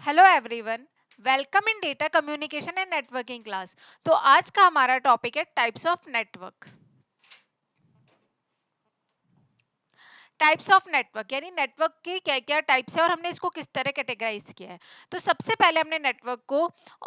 Hello everyone, welcome in data communication and networking class. तो आज का हमारा टॉपिक है types of network. Types of network यानी नेटवर्क के क्या क्या टाइप्स है और हमने इसको किस तरह कैटेगराइज किया है। तो सबसे पहले हमने नेटवर्क को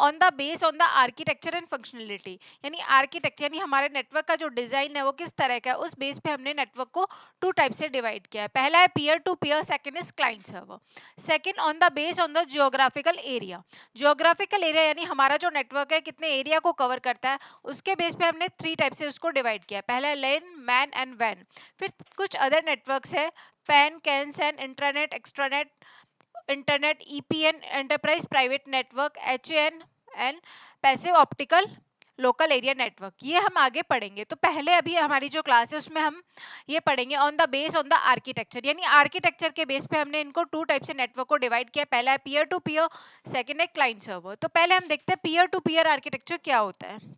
on the architecture and functionality यानी आर्किटेक्चर यानी हमारे नेटवर्क का जो डिजाइन है वो किस तरह का है, उस बेस पे हमने नेटवर्क को टू टाइप से डिवाइड किया है। पहला है peer to peer, second is client server. Second on the geographical area. Geographical area यानी हमारा जो नेटवर्क है कितने एरिया को कवर करता है, उसके बेस पे हमने थ्री टाइप से उसको डिवाइड किया है। पहला है लेन, मैन एंड वैन। फिर कुछ अदर नेटवर्क्स है, PAN, CAN, SAN, intranet, extranet, internet, EPN, enterprise private network, HN and passive optical local area network. ये हम आगे पढ़ेंगे। तो पहले अभी हमारी जो क्लास है उसमें हम ये पढ़ेंगे ऑन द आर्किटेक्चर यानी आर्किटेक्चर के बेस पे हमने इनको टू टाइप से नेटवर्क को डिवाइड किया। पहला है पीयर टू पीयर, सेकंड है क्लाइंट सर्वर। तो पहले हम देखते हैं पीयर टू पीयर आर्किटेक्चर क्या होता है।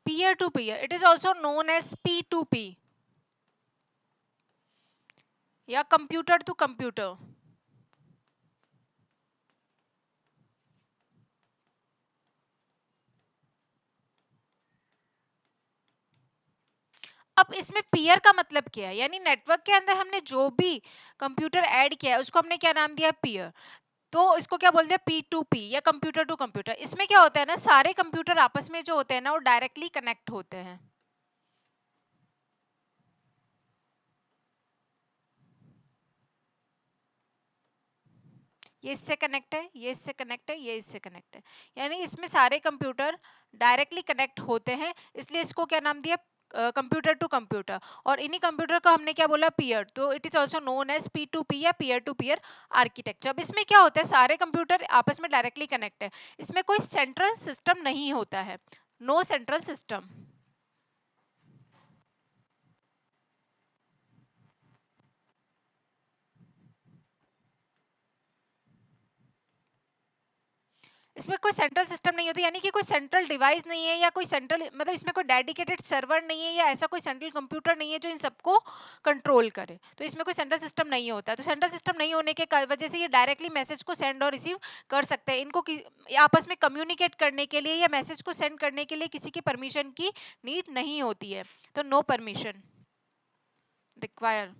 Peer to peer, it is also known as P2P या कंप्यूटर टू कंप्यूटर। अब इसमें पीयर का मतलब क्या है, यानी नेटवर्क के अंदर हमने जो भी कंप्यूटर ऐड किया है उसको हमने क्या नाम दिया, पीयर। तो इसको क्या बोलते हैं, P2P या कंप्यूटर टू कंप्यूटर। इसमें क्या होता है ना, सारे कंप्यूटर आपस में जो होते हैं ना वो डायरेक्टली कनेक्ट होते हैं। ये इससे कनेक्ट है, ये इससे कनेक्ट है, ये इससे कनेक्ट है, यानी इसमें सारे कंप्यूटर डायरेक्टली कनेक्ट होते हैं, इसलिए इसको क्या नाम दिया, कंप्यूटर टू कंप्यूटर। और इन्हीं कंप्यूटर को हमने क्या बोला, पीयर। तो it is also known as P2P या पीयर टू पीयर आर्किटेक्चर। अब इसमें क्या होता है, सारे कंप्यूटर आपस में डायरेक्टली कनेक्ट है, इसमें कोई सेंट्रल सिस्टम नहीं होता है, नो सेंट्रल सिस्टम। इसमें कोई सेंट्रल सिस्टम नहीं होती, यानी कि कोई सेंट्रल डिवाइस नहीं है या कोई सेंट्रल मतलब इसमें कोई डेडिकेटेड सर्वर नहीं है या ऐसा कोई सेंट्रल कंप्यूटर नहीं है जो इन सबको कंट्रोल करे। तो इसमें कोई सेंट्रल सिस्टम नहीं होता है। तो सेंट्रल सिस्टम नहीं होने के वजह से ये डायरेक्टली मैसेज को सेंड और रिसीव कर सकते हैं। इनको आपस में कम्युनिकेट करने के लिए या मैसेज को सेंड करने के लिए किसी की परमिशन की नीड नहीं होती है। तो नो परमिशन रिक्वायर।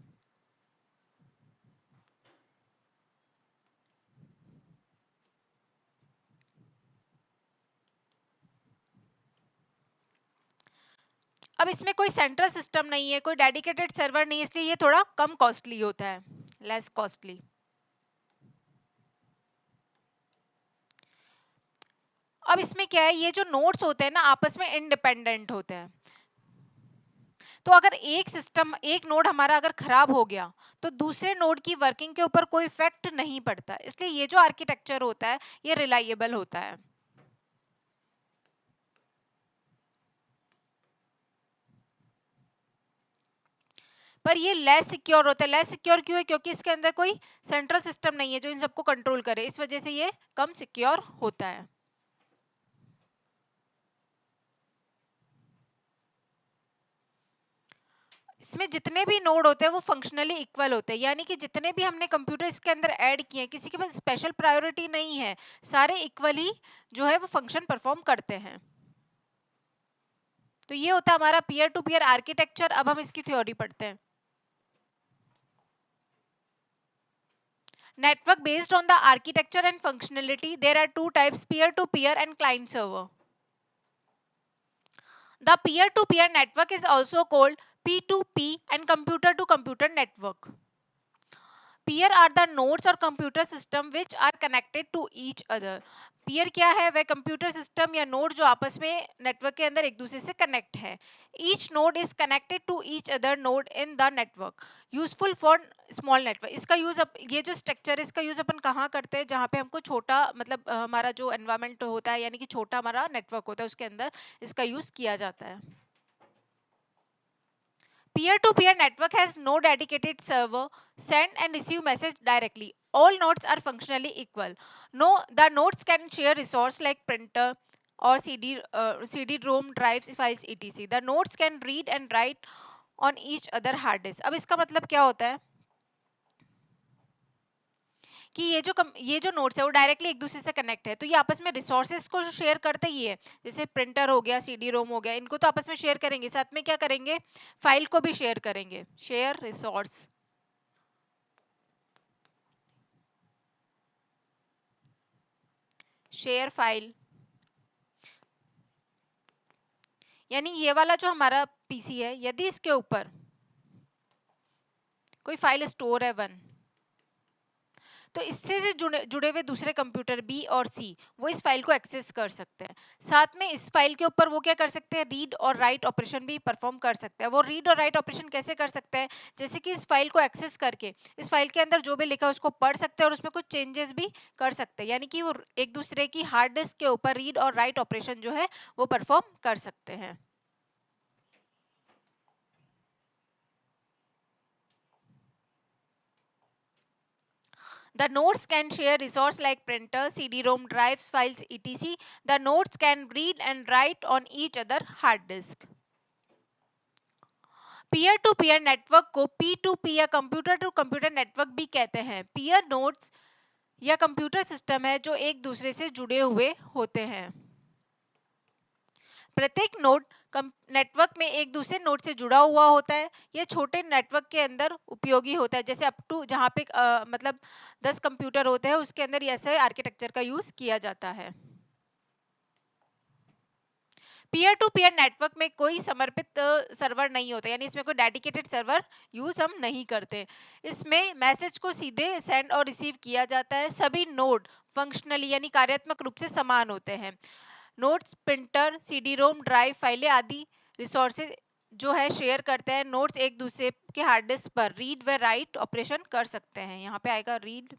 अब इसमें कोई सेंट्रल सिस्टम नहीं है, कोई डेडिकेटेड सर्वर नहीं है, इसलिए ये थोड़ा कम कॉस्टली होता है, लेस कॉस्टली। अब इसमें क्या है, ये जो नोड्स होते हैं ना आपस में इंडिपेंडेंट होते हैं। तो अगर एक सिस्टम, एक नोड हमारा अगर खराब हो गया तो दूसरे नोड की वर्किंग के ऊपर कोई इफेक्ट नहीं पड़ता, इसलिए ये जो आर्किटेक्चर होता है ये रिलायबल होता है। पर ये लेस सिक्योर होता है। लेस सिक्योर क्यों है, क्योंकि इसके अंदर कोई सेंट्रल सिस्टम नहीं है जो इन सबको कंट्रोल करे, इस वजह से ये कम सिक्योर होता है। इसमें जितने भी नोड होते हैं वो फंक्शनली इक्वल होते हैं, यानी कि जितने भी हमने कंप्यूटर इसके अंदर ऐड किए हैं किसी के पास स्पेशल प्रायोरिटी नहीं है, सारे इक्वली जो है वो फंक्शन परफॉर्म करते हैं। तो ये होता है हमारा पीयर टू पीयर आर्किटेक्चर। अब हम इसकी थ्योरी पढ़ते हैं। Network based on the architecture and functionality, there are two types, peer to peer and client server. The peer-to-peer network is also called P2P and computer to computer network. Peer are the nodes or computer system which are connected to each other. Peer क्या है, वह computer system या node जो आपस में network के अंदर एक दूसरे से कनेक्ट है। Each node is connected to each other node in the network. Useful for small network. इसका यूज, ये जो स्ट्रक्चर है इसका यूज अपन कहाँ करते हैं, जहाँ पे हमको छोटा मतलब हमारा जो एनवायरमेंट होता है यानी कि छोटा हमारा नेटवर्क होता है उसके अंदर इसका यूज किया जाता है। Peer-to-peer network has no dedicated server. Send and receive message directly. All nodes are functionally equal. No, the nodes can share resource like printer or CD-ROM drives, files, etc. The nodes can read and write on each other hard disk. अब इसका मतलब क्या होता है कि ये जो nodes है वो डायरेक्टली एक दूसरे से कनेक्ट है, तो ये आपस में रिसोर्सेज को शेयर करते ही है। जैसे प्रिंटर हो गया, सीडी रोम हो गया, इनको तो आपस में शेयर करेंगे, साथ में क्या करेंगे, फाइल को भी शेयर करेंगे। शेयर रिसोर्स, शेयर फाइल, यानी ये वाला जो हमारा पीसी है, यदि इसके ऊपर कोई फाइल स्टोर है 1, तो इससे से जुड़े हुए दूसरे कंप्यूटर बी और सी वो इस फाइल को एक्सेस कर सकते हैं। साथ में इस फाइल के ऊपर वो क्या कर सकते हैं, रीड और राइट ऑपरेशन भी परफॉर्म कर सकते हैं। वो रीड और राइट ऑपरेशन कैसे कर सकते हैं, जैसे कि इस फाइल को एक्सेस करके इस फाइल के अंदर जो भी लिखा है उसको पढ़ सकते हैं और उसमें कुछ चेंजेस भी कर सकते हैं, यानी कि वो एक दूसरे की हार्ड डिस्क के ऊपर रीड और राइट ऑपरेशन जो है वो परफॉर्म कर सकते हैं। The nodes can share resources like printer, CD-ROM drives, files, etc. The nodes can read and write on each other hard disk. Peer to peer network को P2P या computer to computer network भी कहते हैं। Peer nodes या computer system है जो एक दूसरे से जुड़े हुए होते हैं। प्रत्येक नोड नेटवर्क में एक दूसरे नोड से जुड़ा हुआ होता है। यह छोटे नेटवर्क के अंदर उपयोगी होता है, जैसे अप टू जहाँ पे मतलब 10 कंप्यूटर होते हैं उसके अंदर ऐसे आर्किटेक्चर का यूज किया जाता है। पीयर टू पीयर नेटवर्क में कोई समर्पित सर्वर नहीं होता, यानी इसमें कोई डेडिकेटेड सर्वर यूज हम नहीं करते। इसमें मैसेज को सीधे सेंड और रिसीव किया जाता है। सभी नोड फंक्शनली यानी कार्यात्मक रूप से समान होते हैं। Notes, printer, CD ROM drive फाइलें आदि रिसोर्सेज जो है शेयर करते हैं। नोट्स एक दूसरे के हार्ड डिस्क पर रीड व राइट ऑपरेशन कर सकते हैं। यहाँ पे आएगा read.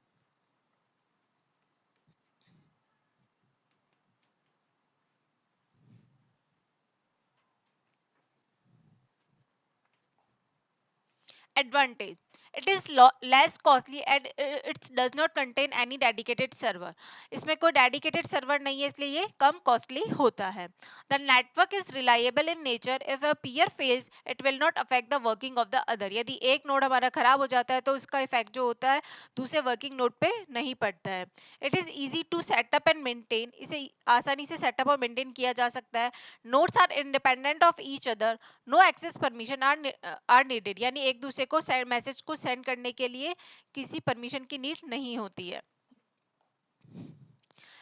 Advantage: it is less costly and it does not contain any dedicated server. इसमें कोई dedicated server नहीं है, इसलिए ये कम costly होता है। The network is reliable in nature. If a peer fails, it will not affect the working of the other. यदि एक नोड हमारा खराब हो जाता है तो उसका इफेक्ट जो होता है दूसरे वर्किंग नोड पे नहीं पड़ता है। It is easy to set up and maintain. इसे आसानी से सेटअप और मेंटेन किया जा सकता है। Nodes are independent of each other. No access permission are needed, यानी एक दूसरे को मैसेज को सेंड करने के लिए किसी परमिशन की नीड नहीं होती है।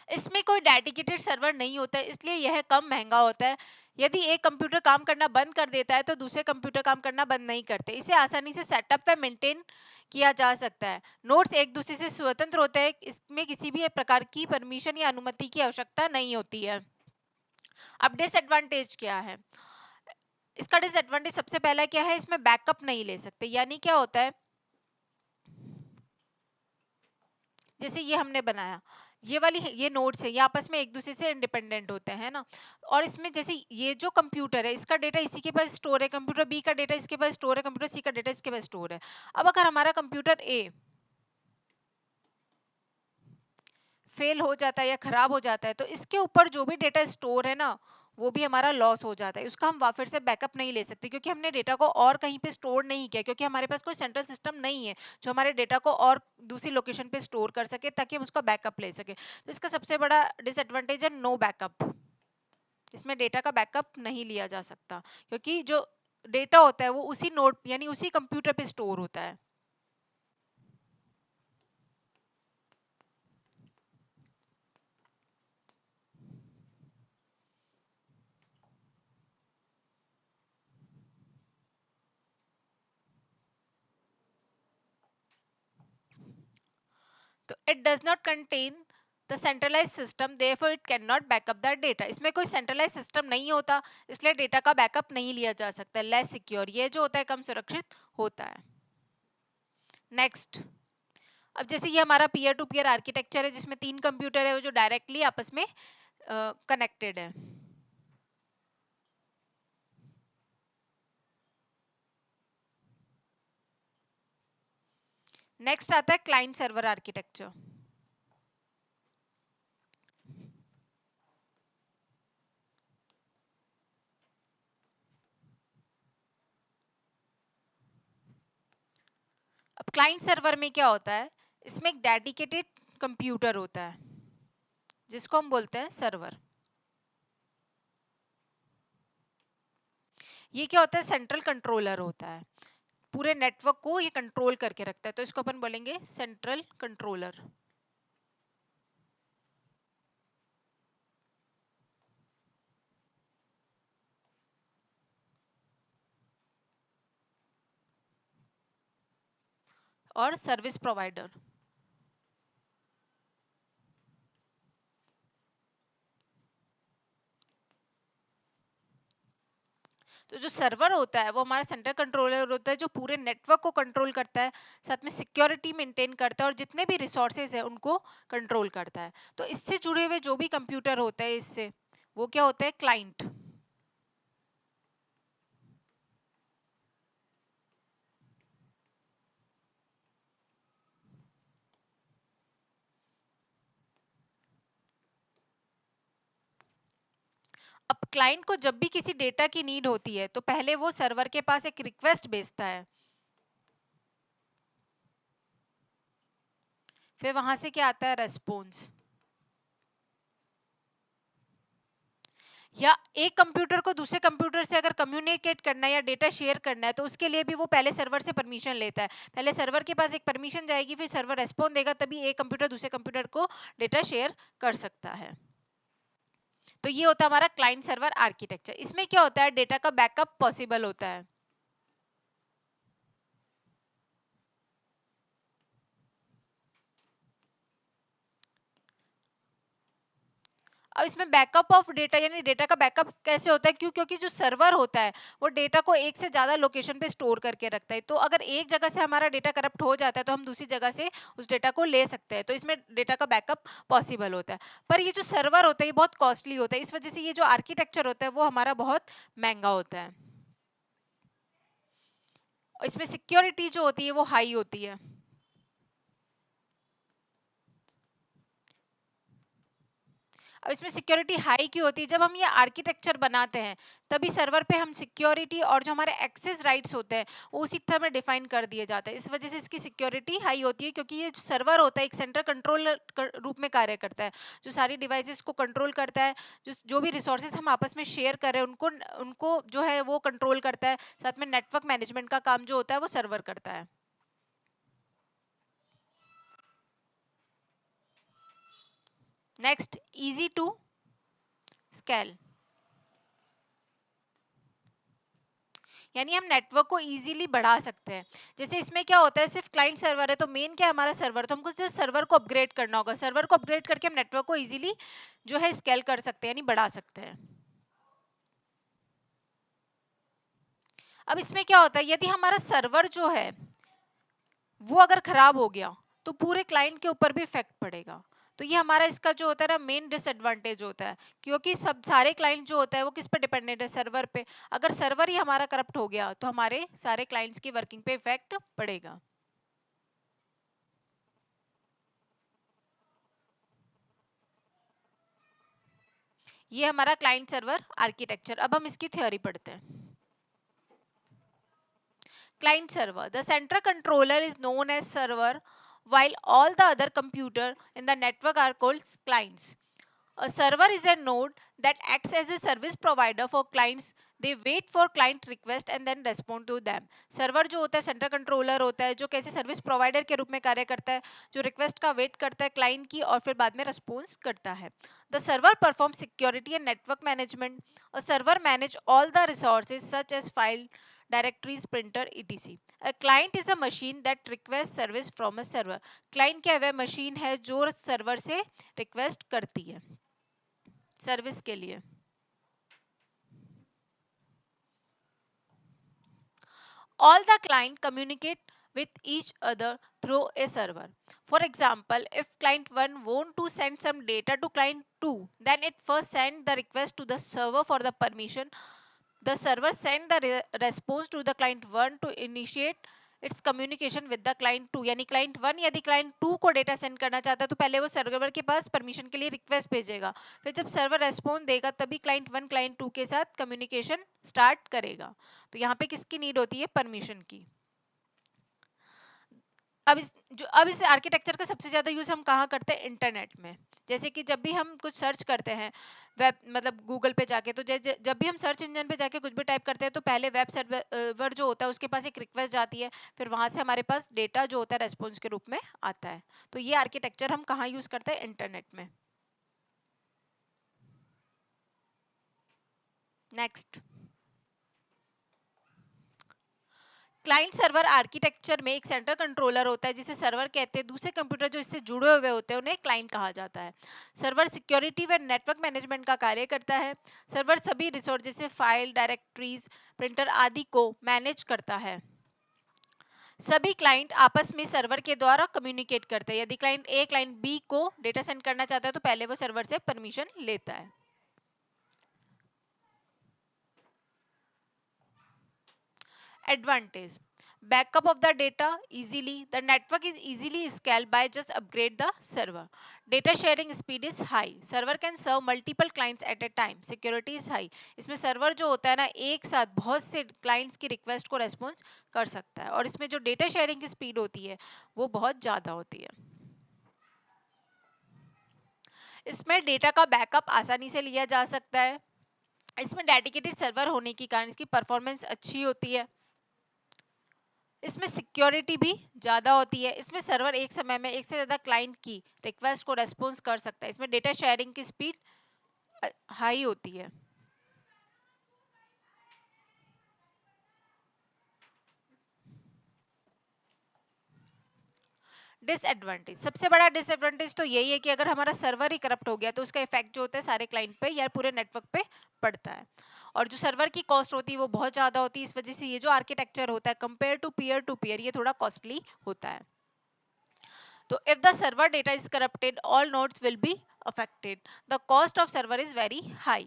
इसमें कोई डेडिकेटेड सर्वर नहीं होता है, इसलिए यह कम महंगा होता है। यदि एक कंप्यूटर काम करना बंद कर देता है तो दूसरे कंप्यूटर काम करना बंद नहीं करते। इसे आसानी से सेटअप व मेंटेन किया जा सकता है। नोड्स एक दूसरे से स्वतंत्र होते हैं, इसमें किसी भी प्रकार की परमिशन या अनुमति की आवश्यकता नहीं होती है। अब डिसएडवांटेज क्या है, इसका डिसएडवांटेज सबसे पहला क्या है, इसमें बैकअप नहीं ले सकते। यानी क्या होता है, जैसे ये हमने बनाया, ये वाली ये नोड्स है, ये आपस में एक दूसरे से इंडिपेंडेंट होते हैं ना। और इसमें जैसे ये जो कंप्यूटर है इसका डेटा इसी के पास स्टोर है, कंप्यूटर बी का डेटा इसके पास स्टोर है, कंप्यूटर सी का डेटा इसके पास स्टोर है। अब अगर हमारा कंप्यूटर ए फेल हो जाता है या खराब हो जाता है तो इसके ऊपर जो भी डेटा स्टोर है ना वो भी हमारा लॉस हो जाता है। उसका हम फिर से बैकअप नहीं ले सकते क्योंकि हमने डेटा को और कहीं पे स्टोर नहीं किया, क्योंकि हमारे पास कोई सेंट्रल सिस्टम नहीं है जो हमारे डेटा को और दूसरी लोकेशन पे स्टोर कर सके ताकि हम उसका बैकअप ले सके। तो इसका सबसे बड़ा डिसएडवांटेज है नो बैकअप। इसमें डेटा का बैकअप नहीं लिया जा सकता क्योंकि जो डेटा होता है वो उसी नोड यानी उसी कंप्यूटर पे स्टोर होता है। तो it does not contain the centralize system, therefore it can not backup the data. इसमें कोई सेंट्रलाइज सिस्टम नहीं होता इसलिए डेटा का बैकअप नहीं लिया जा सकता। लेस सिक्योर, ये जो होता है कम सुरक्षित होता है। नेक्स्ट, अब जैसे ये हमारा पीयर टू पीयर आर्किटेक्चर है जिसमें 3 कंप्यूटर है वो जो डायरेक्टली आपस में कनेक्टेड है। नेक्स्ट आता है क्लाइंट सर्वर आर्किटेक्चर। अब क्लाइंट सर्वर में क्या होता है, इसमें एक डेडिकेटेड कंप्यूटर होता है जिसको हम बोलते हैं सर्वर। ये क्या होता है, सेंट्रल कंट्रोलर होता है, पूरे नेटवर्क को ये कंट्रोल करके रखता है, तो इसको अपन बोलेंगे सेंट्रल कंट्रोलर। और सर्विस प्रोवाइडर। तो जो सर्वर होता है वो हमारा सेंट्रल कंट्रोलर होता है जो पूरे नेटवर्क को कंट्रोल करता है, साथ में सिक्योरिटी मेंटेन करता है और जितने भी रिसोर्सेज है उनको कंट्रोल करता है। तो इससे जुड़े हुए जो भी कंप्यूटर होता है इससे, वो क्या होता है, क्लाइंट। अब क्लाइंट को जब भी किसी डेटा की नीड होती है तो पहले वो सर्वर के पास एक रिक्वेस्ट भेजता है, फिर वहां से क्या आता है, रेस्पॉन्स। या एक कंप्यूटर को दूसरे कंप्यूटर से अगर कम्युनिकेट करना है या डेटा शेयर करना है तो उसके लिए भी वो पहले सर्वर से परमिशन लेता है। पहले सर्वर के पास एक परमिशन जाएगी, फिर सर्वर रेस्पॉन्स देगा, तभी एक कंप्यूटर दूसरे कंप्यूटर को डेटा शेयर कर सकता है। तो ये होता है हमारा क्लाइंट सर्वर आर्किटेक्चर। इसमें क्या होता है, डेटा का बैकअप पॉसिबल होता है। अब इसमें बैकअप ऑफ डेटा, यानी डेटा का बैकअप कैसे होता है, क्यों, क्योंकि जो सर्वर होता है वो डेटा को एक से ज्यादा लोकेशन पे स्टोर करके रखता है। तो अगर एक जगह से हमारा डेटा करप्ट हो जाता है तो हम दूसरी जगह से उस डेटा को ले सकते हैं, तो इसमें डेटा का बैकअप पॉसिबल होता है। पर ये जो सर्वर होता है ये बहुत कॉस्टली होता है, इस वजह से ये जो आर्किटेक्चर होता है वो हमारा बहुत महंगा होता है। और इसमें सिक्योरिटी जो होती है वो हाई होती है। अब इसमें सिक्योरिटी हाई क्यों होती है, जब हम ये आर्किटेक्चर बनाते हैं तभी सर्वर पे हम सिक्योरिटी और जो हमारे एक्सेस राइट्स होते हैं वो उसी तरह में डिफाइन कर दिए जाते हैं। इस वजह से इसकी सिक्योरिटी हाई होती है, क्योंकि ये सर्वर होता है एक सेंट्रल कंट्रोलर रूप में कार्य करता है, जो सारी डिवाइसेस को कंट्रोल करता है, जो भी रिसोर्सेज हम आपस में शेयर कर रहे हैं उनको उनको जो है वो कंट्रोल करता है। साथ में नेटवर्क मैनेजमेंट का काम जो होता है वो सर्वर करता है। नेक्स्ट, इजी टू स्केल, यानी हम नेटवर्क को इजीली बढ़ा सकते हैं। जैसे इसमें क्या होता है, सिर्फ क्लाइंट सर्वर है तो मेन क्या है, हमारा सर्वर, तो हमको सिर्फ सर्वर को अपग्रेड करना होगा। सर्वर को अपग्रेड करके हम नेटवर्क को इजीली जो है स्केल कर सकते हैं, यानी बढ़ा सकते हैं। अब इसमें क्या होता है, यदि हमारा सर्वर जो है वो अगर खराब हो गया तो पूरे क्लाइंट के ऊपर भी इफेक्ट पड़ेगा। तो ये हमारा इसका जो होता है ना मेन डिसएडवांटेज होता है, क्योंकि सब सारे क्लाइंट जो होता है वो किस पे डिपेंडेंट है, सर्वर पे। अगर सर्वर ही हमारा करप्ट हो गया तो हमारे सारे क्लाइंट्स की वर्किंग पे इफेक्ट पड़ेगा। ये हमारा क्लाइंट सर्वर आर्किटेक्चर। अब हम इसकी थ्योरी पढ़ते हैं। Client server. The central controller is known as server, while all the other computer in the network are called clients. A server is a node that acts as a service provider for clients. They wait for client request and then respond to them. Server जो होता है central controller होता है, जो कैसे service provider के रूप में कार्य करता है, जो रिक्वेस्ट का वेट करता है क्लाइंट की और फिर बाद में रिस्पॉन्स करता है। The server performs security and network management. A server manage all the resources such as file, directories, printer, etc. A client is a machine that requests service from a server. Client क्या है, machine है जो server से request करती है service के लिए। All the client communicate with each other through a server. For example, if client 1 want to send some data to client 2, then it first send the request to the server for the permission. The server send the response to the client 1 to initiate it's communication with the client 2, यानी client 1 यदि client 2 को data send करना चाहता है तो पहले वो server के पास परमिशन के लिए रिक्वेस्ट भेजेगा, फिर जब सर्वर रेस्पॉन्स देगा तभी क्लाइंट 1 क्लाइंट 2 के साथ कम्युनिकेशन स्टार्ट करेगा। तो यहाँ पे किसकी नीड होती है? परमिशन की। अब इस आर्किटेक्चर का सबसे ज्यादा यूज हम कहाँ करते हैं? इंटरनेट में। जैसे कि जब भी हम कुछ सर्च करते हैं वेब, मतलब गूगल पे जाके, तो जब भी हम सर्च इंजन पे जाके कुछ भी टाइप करते हैं तो पहले वेब सर्वर जो होता है उसके पास एक रिक्वेस्ट जाती है, फिर वहां से हमारे पास डेटा जो होता है रेस्पॉन्स के रूप में आता है। तो ये आर्किटेक्चर हम कहाँ यूज करते हैं? इंटरनेट में। नेक्स्ट, क्लाइंट सर्वर आर्किटेक्चर में एक सेंट्रल कंट्रोलर होता है जिसे सर्वर कहते हैं। दूसरे कंप्यूटर जो इससे जुड़े हुए होते हैं उन्हें क्लाइंट कहा जाता है। सर्वर सिक्योरिटी व नेटवर्क मैनेजमेंट का कार्य करता है। सर्वर सभी रिसोर्स जैसे फाइल, डायरेक्टरीज, प्रिंटर आदि को मैनेज करता है। सभी क्लाइंट आपस में सर्वर के द्वारा कम्युनिकेट करते हैं। यदि क्लाइंट ए क्लाइंट बी को डेटा सेंड करना चाहता है तो पहले वो सर्वर से परमिशन लेता है। Advantage: backup of the data easily. The network is easily scaled by just upgrade the server. Data sharing speed is high. Server can serve multiple clients at a time. Security is high. इसमें server जो होता है ना, एक साथ बहुत से clients की रिक्वेस्ट को रेस्पॉन्स कर सकता है, और इसमें जो डेटा शेयरिंग की स्पीड होती है वो बहुत ज़्यादा होती है। इसमें डेटा का बैकअप आसानी से लिया जा सकता है। इसमें डेडिकेटेड सर्वर होने के कारण इसकी परफॉर्मेंस अच्छी होती है। इसमें सिक्योरिटी भी ज़्यादा होती है। इसमें सर्वर एक समय में एक से ज़्यादा क्लाइंट की रिक्वेस्ट को रेस्पॉन्स कर सकता है। इसमें डेटा शेयरिंग की स्पीड हाई होती है। डिसएडवांटेज: सबसे बड़ा डिसएडवांटेज तो यही है कि अगर हमारा सर्वर ही करप्ट हो गया तो उसका इफेक्ट जो होता है सारे क्लाइंट पे या पूरे नेटवर्क पे पड़ता है। और जो सर्वर की कॉस्ट होती है वो बहुत ज़्यादा होती है। इस वजह से ये जो आर्किटेक्चर होता है कंपेयर टू पीयर ये थोड़ा कॉस्टली होता है। So if the server data is corrupted, all nodes will be affected. The cost of server is very high.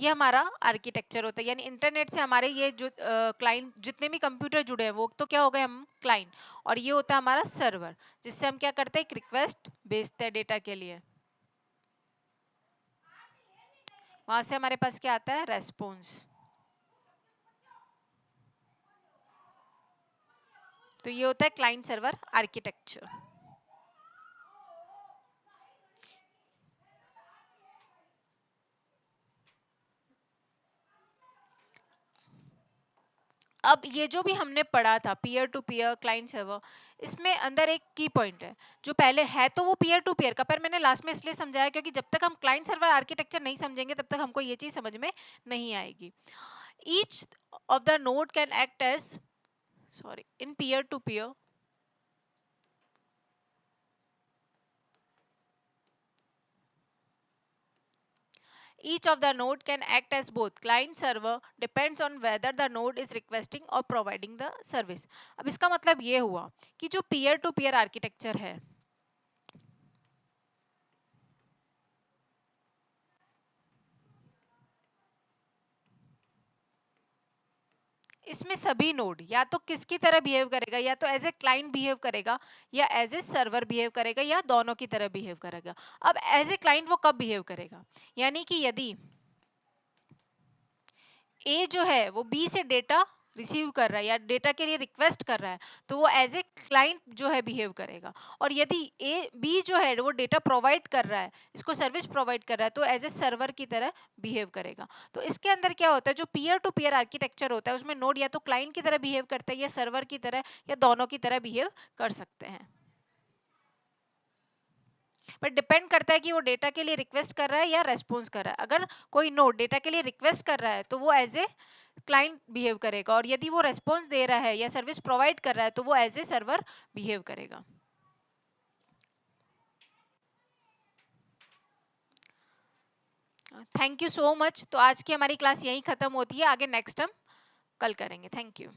ये हमारा आर्किटेक्चर होता है, यानी इंटरनेट से हमारे ये जो क्लाइंट जितने भी कंप्यूटर जुड़े हैं वो तो क्या हो गए हम क्लाइंट, और ये होता है हमारा सर्वर जिससे हम क्या करते हैं? एक रिक्वेस्ट भेजते हैं डेटा के लिए, वहां से हमारे पास क्या आता है? रेस्पॉन्स। तो ये होता है क्लाइंट सर्वर आर्किटेक्चर। अब ये जो भी हमने पढ़ा था peer to peer client server, इसमें अंदर एक की पॉइंट है जो पहले है तो वो पीयर टू पीयर का, पर मैंने लास्ट में इसलिए समझाया क्योंकि जब तक हम क्लाइंट सर्वर आर्किटेक्चर नहीं समझेंगे तब तक हमको ये चीज समझ में नहीं आएगी। Each of the node can act as, sorry, in peer to peer, each of the node can act as both client server depends on whether the node is requesting or providing the service। अब इसका मतलब ये हुआ कि जो peer to peer architecture है इसमें सभी नोड या तो किसकी तरह बिहेव करेगा, या तो एज ए क्लाइंट बिहेव करेगा या एज ए सर्वर बिहेव करेगा या दोनों की तरह बिहेव करेगा। अब एज ए क्लाइंट वो कब बिहेव करेगा? यानी कि यदि ए जो है वो बी से डेटा रिसीव कर रहा है या डेटा के लिए रिक्वेस्ट कर रहा है तो वो एज ए क्लाइंट जो है बिहेव करेगा। और यदि ए बी जो है वो डेटा प्रोवाइड कर रहा है, इसको सर्विस प्रोवाइड कर रहा है, तो एज ए सर्वर की तरह बिहेव करेगा। तो इसके अंदर क्या होता है, जो पीयर टू पीयर आर्किटेक्चर होता है उसमें नोड या तो क्लाइंट की तरह बिहेव करता है या सर्वर की तरह या दोनों की तरह बिहेव कर सकते हैं। पर डिपेंड करता है कि वो डेटा के लिए रिक्वेस्ट कर रहा है या रेस्पॉन्स कर रहा है। अगर कोई नोड डेटा के लिए रिक्वेस्ट कर रहा है तो वो एज ए क्लाइंट बिहेव करेगा, और यदि वो रेस्पॉन्स दे रहा है या सर्विस प्रोवाइड कर रहा है तो वो एज ए सर्वर बिहेव करेगा। Thank you so much. तो आज की हमारी क्लास यहीं खत्म होती है, आगे नेक्स्ट हम कल करेंगे। Thank you.